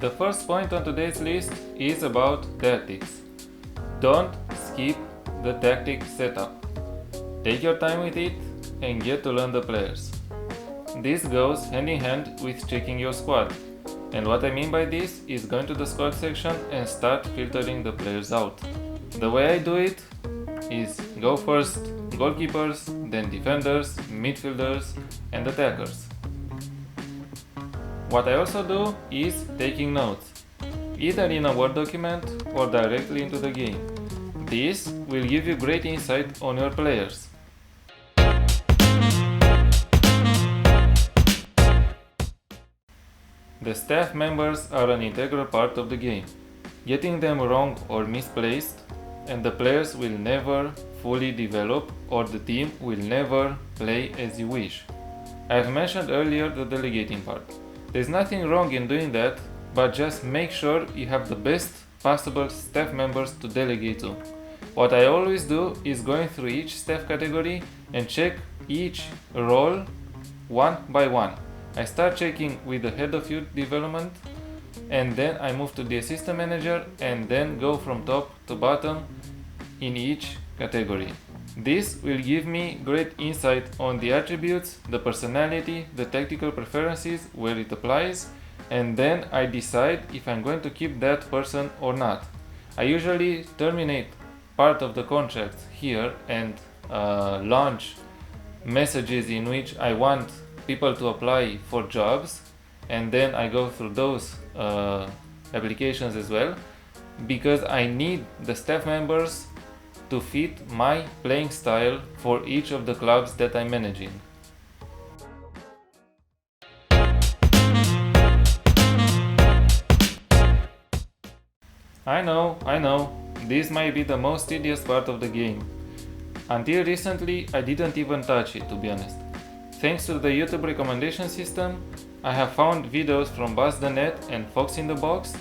The first point on today's list is about tactics. Don't skip the tactic setup. Take your time with it and get to learn the players. This goes hand in hand with checking your squad. And what I mean by this is going to the squad section and start filtering the players out. The way I do it is go first goalkeepers, then defenders, midfielders and attackers. What I also do is taking notes, either in a Word document or directly into the game. This will give you great insight on your players. The staff members are an integral part of the game. Getting them wrong or misplaced, and the players will never fully develop or the team will never play as you wish. I have mentioned earlier the delegating part. There's nothing wrong in doing that, but just make sure you have the best possible staff members to delegate to. What I always do is going through each staff category and check each role one by one. I start checking with the head of youth development, and then I move to the assistant manager and then go from top to bottom in each category. This will give me great insight on the attributes, the personality, the tactical preferences, where it applies, and then I decide if I'm going to keep that person or not. I usually terminate part of the contract here and launch messages in which I want people to apply for jobs, and then I go through those applications as well, because I need the staff members to fit my playing style for each of the clubs that I'm managing. I know, this might be the most tedious part of the game. Until recently, I didn't even touch it, to be honest. Thanks to the YouTube recommendation system, I have found videos from Buzz.net and Fox in the Box,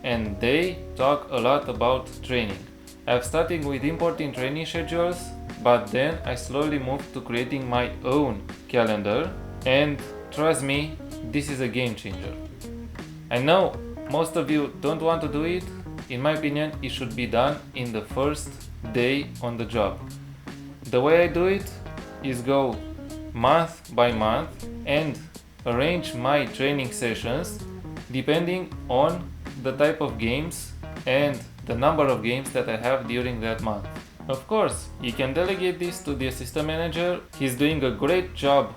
and they talk a lot about training. I've started with importing training schedules, but then I slowly moved to creating my own calendar, and trust me, this is a game changer. I know most of you don't want to do it. In my opinion, it should be done in the first day on the job. The way I do it is go month by month and arrange my training sessions depending on the type of games and the number of games that I have during that month. Of course, you can delegate this to the assistant manager. He's doing a great job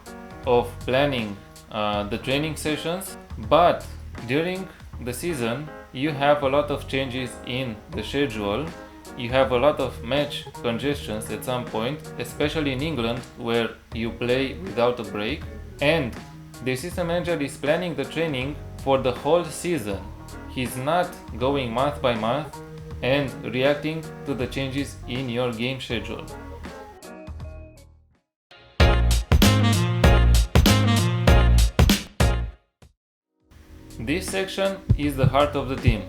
of planning the training sessions, but during the season you have a lot of changes in the schedule. You have a lot of match congestions at some point, especially in England where you play without a break, and the assistant manager is planning the training for the whole season. He's not going month by month and reacting to the changes in your game schedule. This section is the heart of the team.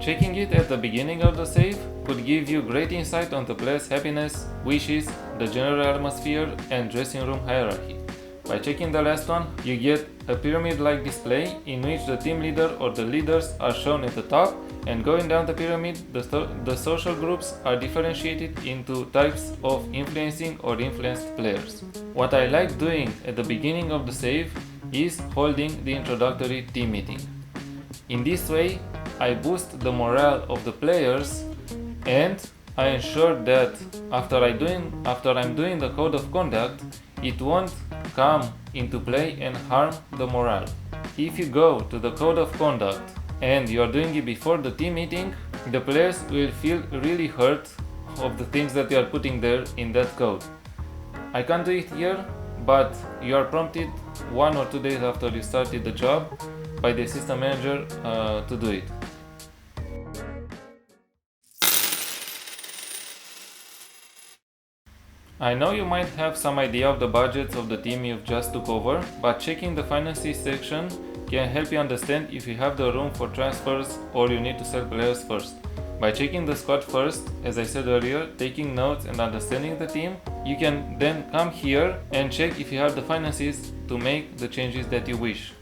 Checking it at the beginning of the save could give you great insight on the player's happiness, wishes, the general atmosphere and dressing room hierarchy. By checking the last one, you get a pyramid-like display in which the team leader or the leaders are shown at the top, and going down the pyramid, the social groups are differentiated into types of influencing or influenced players. What I like doing at the beginning of the save is holding the introductory team meeting. In this way, I boost the morale of the players, and I ensure that after I'm doing the code of conduct, it won't come into play and harm the morale. If you go to the code of conduct and you are doing it before the team meeting, the players will feel really hurt of the things that you are putting there in that code. I can't do it here, but you are prompted 1 or 2 days after you started the job by the assistant manager to do it. I know you might have some idea of the budgets of the team you've just took over, but checking the finances section can help you understand if you have the room for transfers or you need to sell players first. By checking the squad first, as I said earlier, taking notes and understanding the team, you can then come here and check if you have the finances to make the changes that you wish.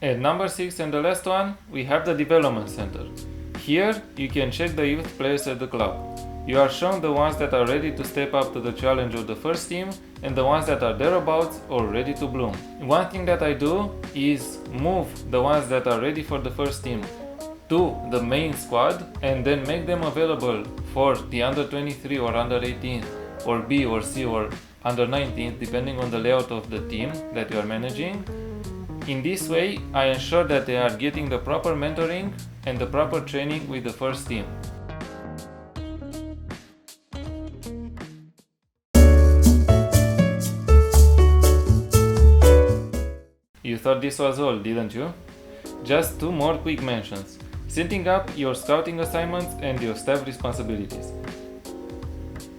At number 6 and the last one, we have the development center. Here you can check the youth players at the club. You are shown the ones that are ready to step up to the challenge of the first team and the ones that are thereabouts or ready to bloom. One thing that I do is move the ones that are ready for the first team to the main squad and then make them available for the under 23 or under 18 or B or C or under 19 depending on the layout of the team that you are managing. In this way, I ensure that they are getting the proper mentoring and the proper training with the first team. You thought this was all, didn't you? Just two more quick mentions. Setting up your scouting assignments and your staff responsibilities.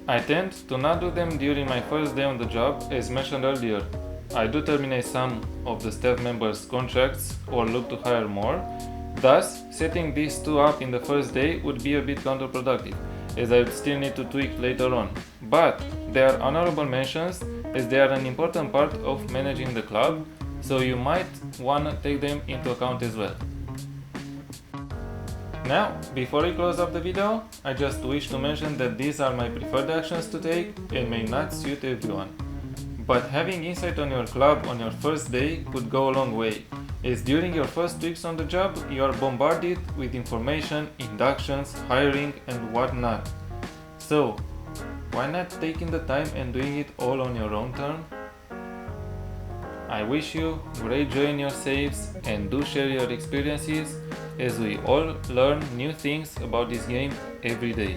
I tend to not do them during my first day on the job, as mentioned earlier. I do terminate some of the staff members' contracts or look to hire more. Thus, setting these two up in the first day would be a bit counterproductive, as I would still need to tweak later on. But they are honorable mentions, as they are an important part of managing the club, so you might wanna take them into account as well. Now, before we close up the video, I just wish to mention that these are my preferred actions to take and may not suit everyone. But having insight on your club on your first day could go a long way, as during your first weeks on the job, you are bombarded with information, inductions, hiring and whatnot. So, why not taking the time and doing it all on your own term? I wish you great joy in your saves and do share your experiences, as we all learn new things about this game every day.